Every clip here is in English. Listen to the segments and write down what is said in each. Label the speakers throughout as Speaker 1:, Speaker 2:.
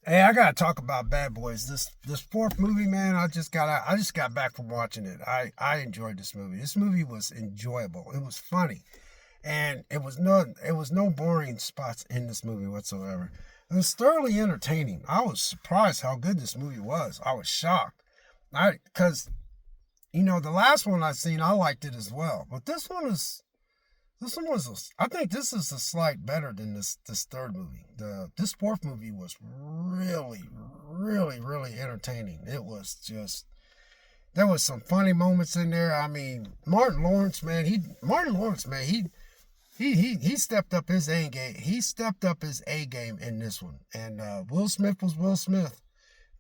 Speaker 1: Hey, I gotta talk about Bad Boys. This fourth movie, man. I just got back from watching it. I enjoyed this movie. This movie was enjoyable. It was funny, and it was no boring spots in this movie whatsoever. It was thoroughly entertaining. I was surprised how good this movie was. I was shocked. I because the last one I seen, I liked it as well, but I think this is a slight better than this third movie. This fourth movie was really, really, really entertaining. It was just there was some funny moments in there. I mean, Martin Lawrence, man, he stepped up his A game. He stepped up his A game in this one. And Will Smith was Will Smith.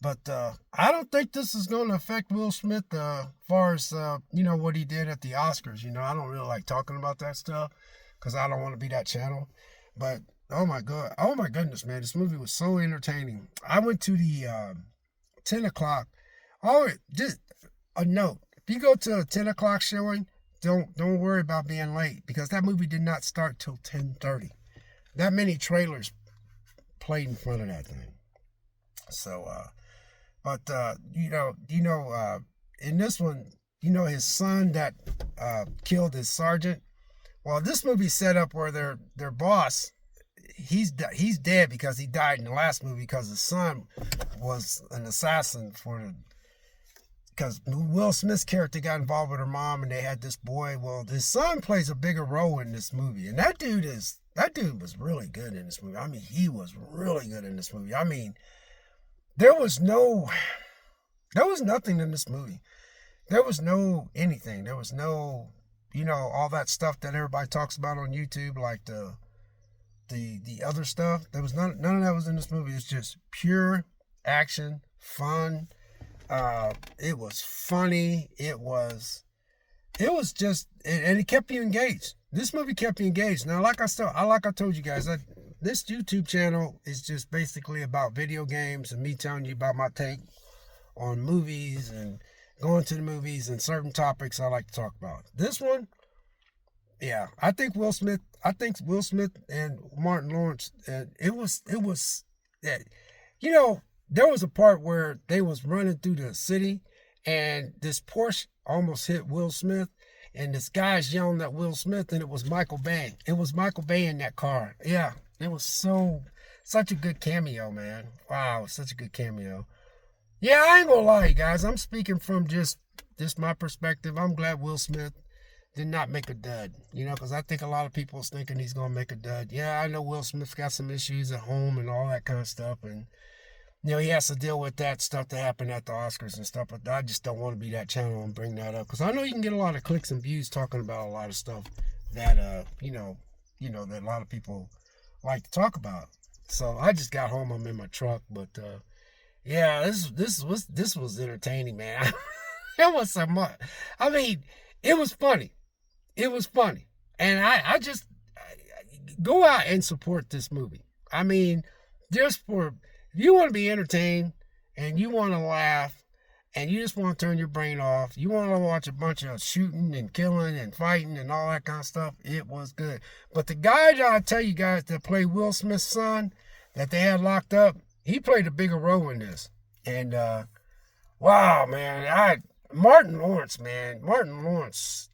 Speaker 1: But I don't think this is going to affect Will Smith as far as, what he did at the Oscars. I don't really like talking about that stuff because I don't want to be that channel. But, oh my goodness, man, this movie was so entertaining. I went to the 10 o'clock. Oh, just a note. If you go to a 10 o'clock showing, don't worry about being late because that movie did not start till 10:30. That many trailers played in front of that thing. So, but in this one, his son that killed his sergeant. Well, this movie set up where their boss, he's dead because he died in the last movie because his son was an assassin because Will Smith's character got involved with her mom and they had this boy. Well, his son plays a bigger role in this movie, and that dude was really good in this movie. I mean, he was really good in this movie. I mean, there was nothing in this movie. There was no anything. There was no, all that stuff that everybody talks about on YouTube, like the other stuff. There was none of that was in this movie. It's just pure action, fun. It was funny. It was just, and it kept you engaged. This movie kept you engaged. Now, like I told you guys, this YouTube channel is just basically about video games and me telling you about my take on movies and going to the movies and certain topics I like to talk about. This one, yeah, I think Will Smith and Martin Lawrence, and it was, there was a part where they was running through the city and this Porsche almost hit Will Smith and this guy's yelling at Will Smith and it was Michael Bay. It was Michael Bay in that car. Yeah, it was such a good cameo, man. Wow, such a good cameo. Yeah, I ain't gonna lie, you guys. I'm speaking from just my perspective. I'm glad Will Smith did not make a dud, because I think a lot of people is thinking he's gonna make a dud. Yeah, I know Will Smith's got some issues at home and all that kind of stuff, and he has to deal with that stuff that happened at the Oscars and stuff. But I just don't want to be that channel and bring that up because I know you can get a lot of clicks and views talking about a lot of stuff that that a lot of people like to talk about. So I just got home. I'm in my truck, but yeah, this was entertaining, man. It was so much. I mean, it was funny. It was funny, and I just go out and support this movie. I mean, just for if you want to be entertained and you want to laugh and you just want to turn your brain off, you want to watch a bunch of shooting and killing and fighting and all that kind of stuff, it was good. But the guy that I tell you guys that played Will Smith's son that they had locked up, he played a bigger role in this. And wow, man, Martin Lawrence, man.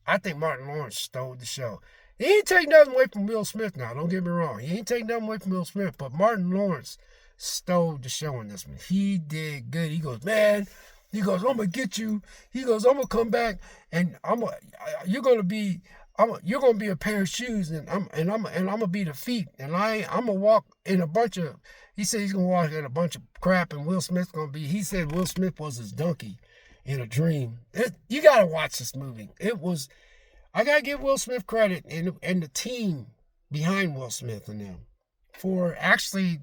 Speaker 1: I think Martin Lawrence stole the show. He ain't take nothing away from Will Smith now, don't get me wrong. He ain't take nothing away from Will Smith, but Martin Lawrence stole the show in this one. He did good. He goes, man, I'm gonna get you. He goes, I'm gonna come back and you're gonna be a pair of shoes and I'm gonna be the feet and I'm gonna walk in a bunch of, he said he's gonna walk in a bunch of crap and Will Smith's gonna be, he said Will Smith was his donkey in a dream. You gotta watch this movie. I gotta give Will Smith credit and the team behind Will Smith and them for actually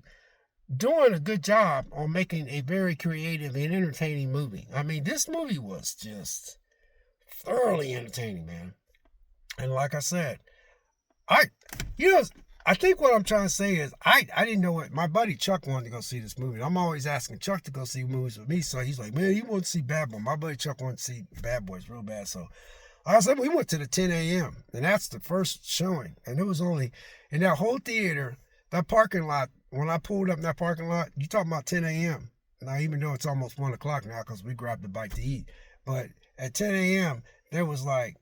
Speaker 1: doing a good job on making a very creative and entertaining movie. I mean, this movie was just thoroughly entertaining, man. And like I said, I, you know, I think what I'm trying to say is I didn't know what my buddy Chuck wanted to go see this movie. I'm always asking Chuck to go see movies with me, so he's like, man, you want to see Bad Boy? My buddy Chuck wanted to see Bad Boys real bad, so I said we went to the 10 a.m. and that's the first showing, and it was only in that whole theater, that parking lot. when I pulled up in that parking lot, you talking about 10 a.m. Now, even though it's almost 1 o'clock now because we grabbed a bite to eat, but at 10 a.m., there was like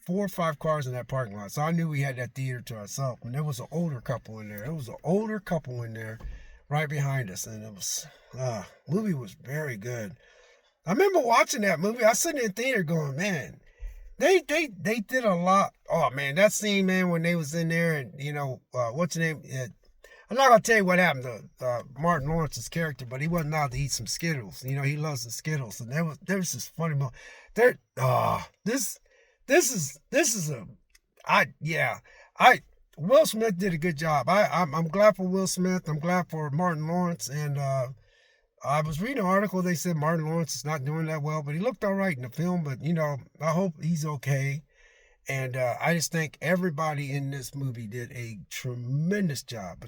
Speaker 1: 4 or 5 cars in that parking lot. So I knew we had that theater to ourselves. And there was an older couple in there. There was an older couple in there right behind us. And it was, movie was very good. I remember watching that movie. I was sitting in the theater going, man, they did a lot. Oh, man, that scene, man, when they was in there and, you know, what's your name? I'm not going to tell you what happened to Martin Lawrence's character, but he wasn't allowed to eat some Skittles. You know, he loves the Skittles. And there was this funny moment. Will Smith did a good job. I'm glad for Will Smith. I'm glad for Martin Lawrence. And I was reading an article. They said Martin Lawrence is not doing that well, but he looked all right in the film. But, you know, I hope he's okay. And I just think everybody in this movie did a tremendous job.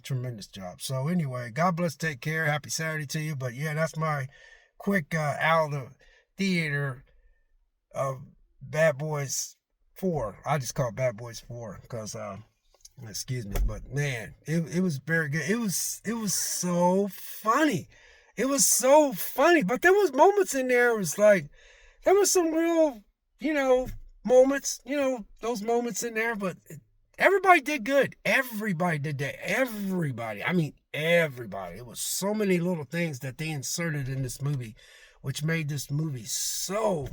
Speaker 1: So anyway, God bless, take care. Happy Saturday to you. But yeah, that's my quick out of the theater of Bad Boys 4. I just call it Bad Boys 4 because, excuse me, but man, it was very good. It was so funny. It was so funny. But there was moments in there, it was like, there was some real, you know, moments, you know, those moments in there, but everybody did good. Everybody did that. Everybody. I mean, everybody. It was so many little things that they inserted in this movie, which made this movie so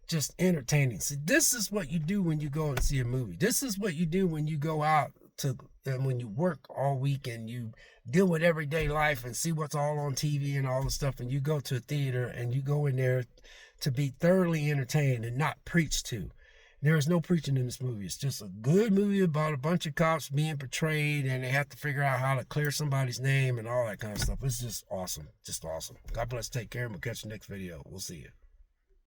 Speaker 1: just entertaining. See, this is what you do when you go and see a movie. This is what you do when you go out to, and when you work all week and you deal with everyday life and see what's all on TV and all the stuff, and you go to a theater and you go in there to be thoroughly entertained and not preached to. There is no preaching in this movie. It's just a good movie about a bunch of cops being portrayed and they have to figure out how to clear somebody's name and all that kind of stuff. It's just awesome. Just awesome. God bless. Take care. And we'll catch you next video. We'll see you.